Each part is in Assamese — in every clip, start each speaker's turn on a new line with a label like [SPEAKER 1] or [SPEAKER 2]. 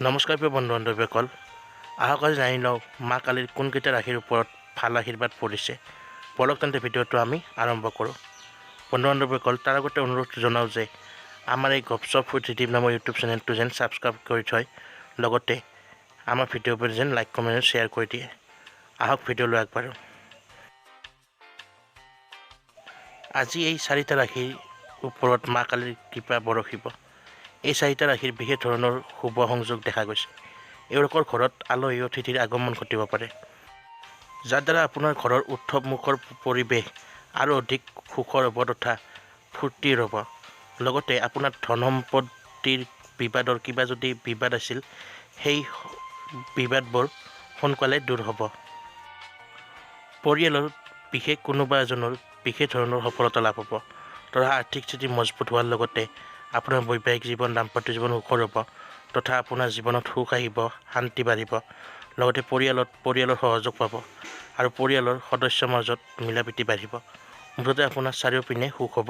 [SPEAKER 1] নমস্কাৰ প্ৰিয় বন্ধু বান্ধৱীসকল, আহক আজি জানি লওঁ মা কালীৰ কোনকেইটা ৰাশিৰ ওপৰত ভাল আশীৰ্বাদ পৰিছে। বলক তেন্তে ভিডিঅ'টো আমি আৰম্ভ কৰোঁ। বন্ধু বান্ধৱীসকল, তাৰ আগতে অনুৰোধ জনাওঁ যে আমাৰ এই গপচপ উইথ ৰিদিম নামৰ ইউটিউব চেনেলটো যেন ছাবস্ক্ৰাইব কৰি থয়, লগতে আমাৰ ভিডিঅ'বোৰ যেন লাইক কমেণ্ট শ্বেয়াৰ কৰি দিয়ে। আহক ভিডিঅ'লৈ আগবাঢ়োঁ। আজি এই চাৰিটা ৰাশিৰ ওপৰত মা কালীৰ কৃপা বৰষিব। এই চাৰিটা ৰাশিৰ বিশেষ ধৰণৰ শুভ সংযোগ দেখা গৈছে। এওঁলোকৰ ঘৰত আলহী অতিথিৰ আগমন ঘটিব পাৰে, যাৰ দ্বাৰা আপোনাৰ ঘৰৰ উৎসৱমুখৰ পৰিৱেশ আৰু অধিক সুখৰ হ'ব তথা ফূৰ্তিৰ হ'ব। লগতে আপোনাৰ ধন সম্পত্তিৰ বিবাদৰ কিবা যদি বিবাদ আছিল, সেই বিবাদবোৰ সোনকালে দূৰ হ'ব। পৰিয়ালৰ বিশেষ কোনোবা এজনৰ বিশেষ ধৰণৰ সফলতা লাভ হ'ব, তথা আৰ্থিক স্থিতি মজবুত হোৱাৰ লগতে আপোনাৰ বৈবাহিক জীৱন দাম্পত্য জীৱন সুখৰ হ'ব, তথা আপোনাৰ জীৱনত সুখ আহিব, শান্তি বাঢ়িব। লগতে পৰিয়ালৰ সহযোগ পাব আৰু পৰিয়ালৰ সদস্যৰ মাজত মিলা প্ৰীতি বাঢ়িব। মুঠতে আপোনাৰ চাৰিওপিনে সুখ হ'ব,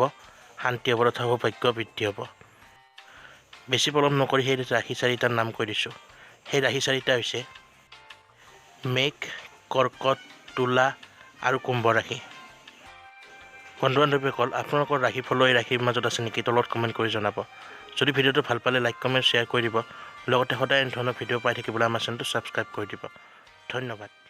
[SPEAKER 1] শান্তি হ'ব তথা সৌভাগ্য বৃদ্ধি হ'ব। বেছি পলম নকৰি সেই ৰাশি চাৰিটাৰ নাম কৈ দিছোঁ। সেই ৰাশি চাৰিটা হৈছে মেঘ, কৰ্কট, তুলা আৰু কুম্ভ ৰাশি। বন্ধু বান্ধৱীসকল, আপোনালোকৰ ৰাশিফল এই ৰাশিৰ মাজত আছে নেকি? তলত কমেণ্ট কৰি জনাব। যদি ভিডিঅ'টো ভাল পালে লাইক কমেণ্ট শ্বেয়াৰ কৰি দিব। লগতে সদায় এনে ধৰণৰ ভিডিঅ' পাই থাকিবলৈ আমাৰ চেনেলটো ছাবস্ক্ৰাইব কৰি দিব। ধন্যবাদ।